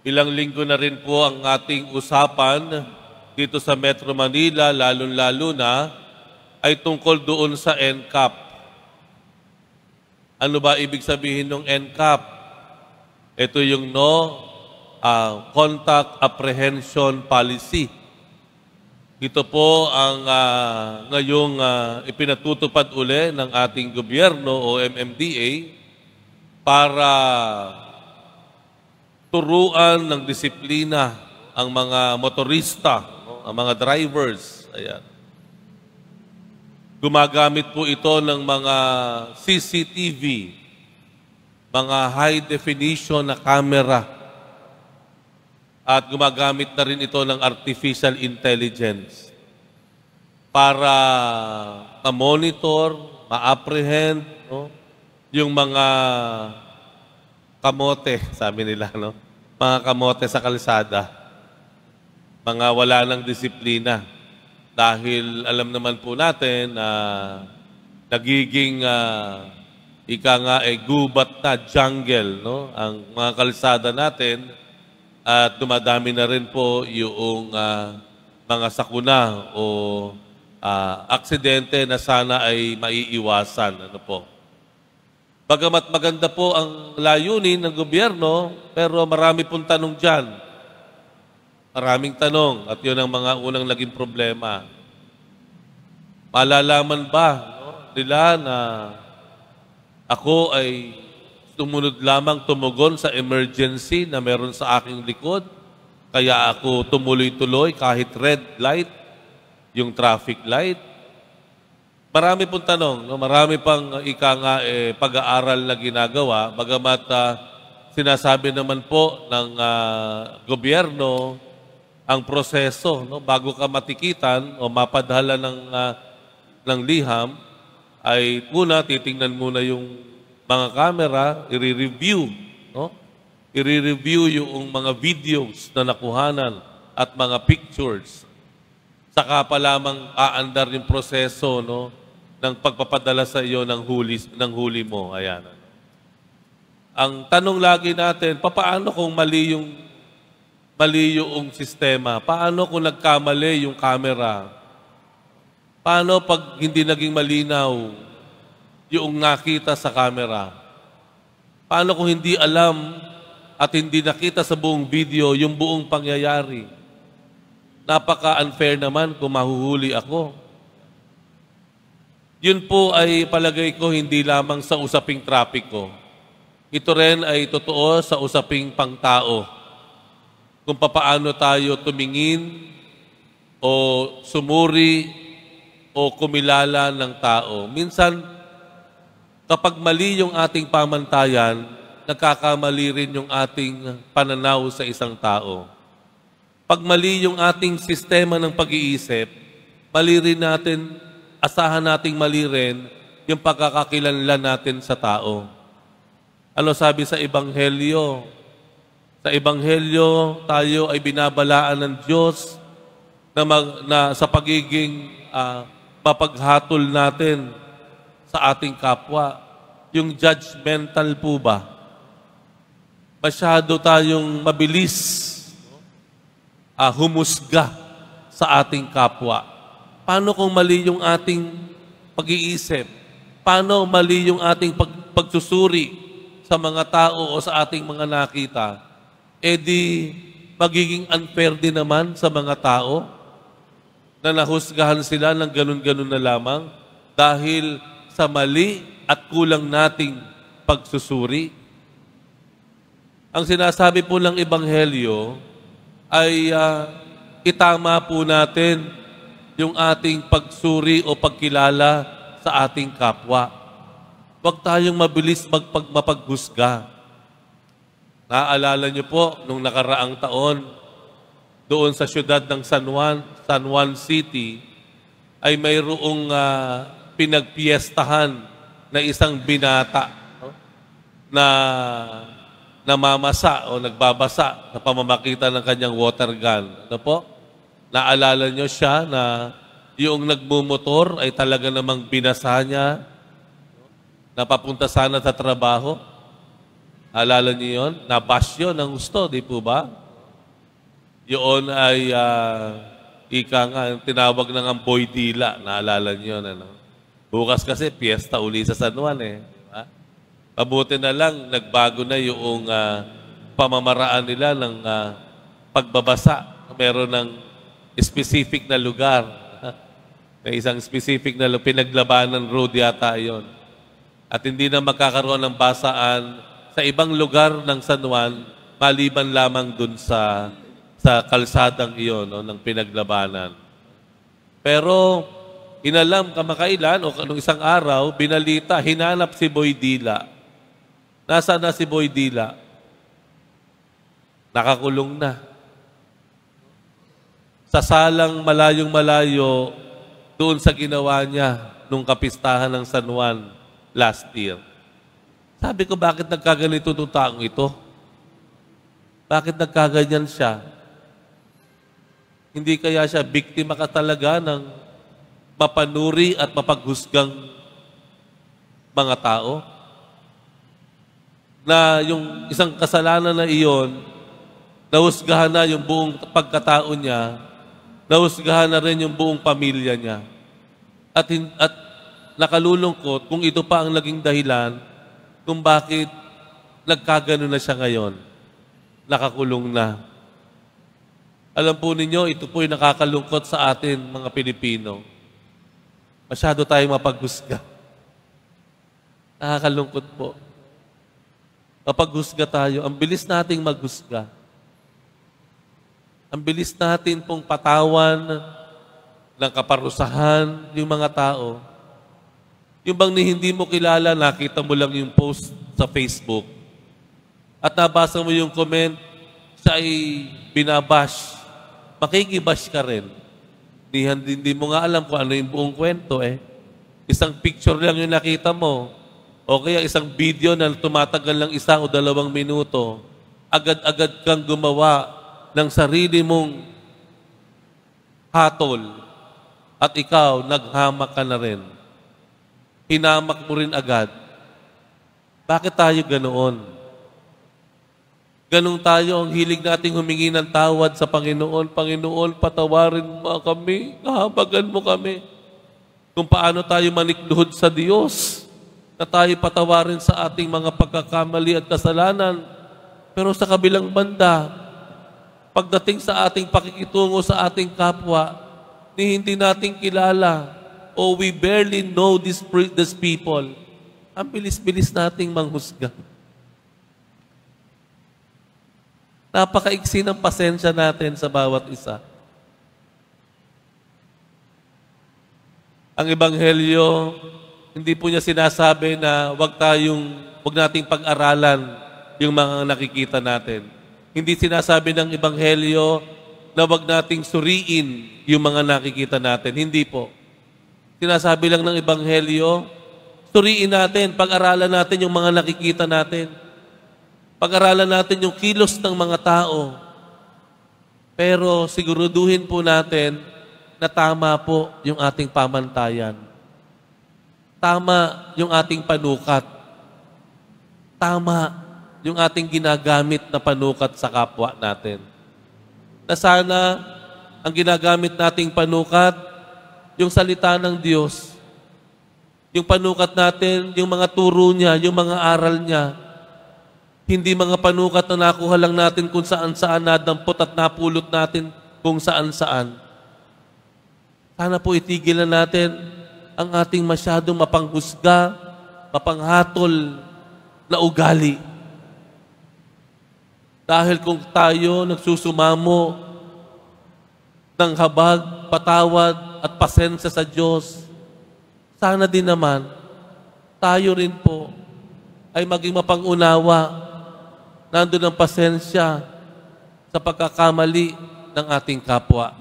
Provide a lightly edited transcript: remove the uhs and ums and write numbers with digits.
Ilang linggo na rin po ang ating usapan dito sa Metro Manila, lalo-lalo na, ay tungkol doon sa NCAP. Ano ba ibig sabihin ng NCAP? Ito yung Contact Apprehension Policy. Ito po ang ngayong ipinatutupad uli ng ating gobyerno o MMDA para turuan ng disiplina ang mga motorista, ang mga drivers. Ayan. Gumagamit po ito ng mga CCTV, mga high definition na camera. At gumagamit na rin ito ng artificial intelligence para ma-monitor, ma-apprehend yung mga kamote, sabi nila, mga kamote sa kalsada, mga wala ng disiplina. Dahil alam naman po natin na nagiging gubat na jungle, ang mga kalsada natin, at dumadami na rin po yung mga sakuna o aksidente na sana ay maiiwasan. Bagamat maganda po ang layunin ng gobyerno, pero marami pong tanong dyan. Maraming tanong at yun ang mga unang naging problema. Malalaman ba nila na ako ay tumunod lamang tumugon sa emergency na meron sa aking likod? Kaya ako tumuloy-tuloy kahit red light, yung traffic light? Marami pong tanong, marami pang pag-aaral na ginagawa, bagamat sinasabi naman po ng gobyerno ang proseso, bago ka matikitan o mapadhala ng liham, ay muna titingnan muna yung mga camera, i-review, i-review yung mga videos na nakuhanan at mga pictures. Saka pa lamang aandar yung proseso, ng pagpapadala sa iyo ng huli mo. Ayan. Ang tanong lagi natin, paano kung mali yung sistema? Paano kung nagkamali yung camera? Paano pag hindi naging malinaw yung nakita sa camera? Paano kung hindi alam at hindi nakita sa buong video yung buong pangyayari? Napaka-unfair naman kung mahuhuli ako. Yun po ay palagay ko hindi lamang sa usaping trapiko. Ito rin ay totoo sa usaping pangtao. Kung papaano tayo tumingin o sumuri o kumilala ng tao. Minsan, kapag mali yung ating pamantayan, nagkakamali rin yung ating pananaw sa isang tao. Pag mali yung ating sistema ng pag-iisip, mali rin natin, asahan nating mali rin yung pagkakakilanlan natin sa tao. Ano sabi sa Ebanghelyo? Sa Ebanghelyo, tayo ay binabalaan ng Diyos na sa pagiging mapaghatol natin sa ating kapwa. Yung judgmental po ba? Masyado tayong mabilis humusga sa ating kapwa. Paano kung mali yung ating pag-iisip? Paano mali yung ating pagsusuri sa mga tao o sa ating mga nakita? Di magiging unfair din naman sa mga tao na nahusgahan sila ng ganun-ganun na lamang dahil sa mali at kulang nating pagsusuri. Ang sinasabi po ng Ebanghelyo ay itama po natin yung ating pagsuri o pagkilala sa ating kapwa. Huwag tayong mabilis mapaghusga. Naaalala niyo po, nung nakaraang taon, doon sa siyudad ng San Juan City, ay mayroong pinagpiestahan na isang binata na namamasa o nagbabasa sa pamamagitan ng kanyang water gun. Ano po? Naalala nyo siya na yung nagmumotor ay talaga namang binasa niya na papunta sana sa trabaho. Alala niyo yun? Nabash yun ng gusto, di po ba? Yun ay, ika nga, tinawag na ng Boy Dila. Naalala niyo yun, ano? Bukas kasi, piyesta uli sa San Juan, eh. Diba? Mabuti na lang, nagbago na yung pamamaraan nila ng pagbabasa. Meron ng specific na lugar. May isang specific na pinaglabanan road yata yon. At hindi na magkakaroon ng basaan sa ibang lugar ng San Juan, maliban lamang dun sa kalsadang iyon, no, ng pinaglabanan. Pero, inalam kamakailan o kanong isang araw, binalita, hinanap si Boy Dila. Nasaan na si Boy Dila? Nakakulong na. Sa salang malayong-malayo doon sa ginawa niya nung kapistahan ng San Juan last year. Sabi ko, bakit nagkaganito itong taong ito? Bakit nagkaganyan siya? Hindi kaya siya biktima ka talaga ng mapanuri at mapaghusgang mga tao? Na yung isang kasalanan na iyon, nahusgahan na yung buong pagkatao niya, nahusgahan na rin yung buong pamilya niya. At nakalulungkot kung ito pa ang naging dahilan kung bakit nagkagano na siya ngayon. Nakakulong na. Alam po ninyo, ito po'y nakakalungkot sa atin, mga Pilipino. Masyado tayong mapaghusga. Nakakalungkot po. Mapaghusga tayo, ang bilis nating maghusga. Ang bilis natin pong patawan ng kaparusahan yung mga tao. Yung bang hindi mo kilala, nakita mo lang yung post sa Facebook at nabasa mo yung comment, siya ay binabash. Makikibash ka rin. Hindi mo nga alam kung ano yung buong kwento eh. Isang picture lang yung nakita mo. O kaya isang video na tumatagal lang 1 o 2 minuto. Agad-agad kang gumawa ng sarili mong hatol. At ikaw, naghamak ka na rin. Hinamak mo rin agad. Bakit tayo ganoon? Ganun tayo, ang hilig nating humingi ng tawad sa Panginoon. Panginoon, patawarin mo kami, kahabagan mo kami. Kung paano tayo manikluhod sa Diyos, na tayo patawarin sa ating mga pagkakamali at kasalanan. Pero sa kabilang banda, pagdating sa ating pakikitungo sa ating kapwa, ni hindi natin kilala, o we barely know these people, ang bilis-bilis nating manghusga. Napakaiksi ng pasensya natin sa bawat isa. Ang Ebanghelyo, hindi po niya sinasabi na wag nating pag-aralan yung mga nakikita natin. Hindi sinasabi ng Ebanghelyo na wag nating suriin yung mga nakikita natin. Hindi po. Sinasabi lang ng Ebanghelyo, suriin natin, pag-aralan natin yung mga nakikita natin. Pag-aralan natin yung kilos ng mga tao. Pero siguraduhin po natin na tama po yung ating pamantayan. Tama yung ating panukat. Tama yung ating ginagamit na panukat sa kapwa natin. Na sana ang ginagamit nating panukat, yung salita ng Diyos. Yung panukat natin, yung mga turo niya, yung mga aral niya, hindi mga panukat na nakuha lang natin kung saan-saan nadampot at napulot natin kung saan-saan. Sana po itigil na natin ang ating masyadong mapanghusga, mapanghatol na ugali. Dahil kung tayo nagsusumamo ng habag, patawad at pasensya sa Diyos, sana din naman tayo rin po ay maging mapangunawa. Nandun ang pasensya sa pagkakamali ng ating kapwa.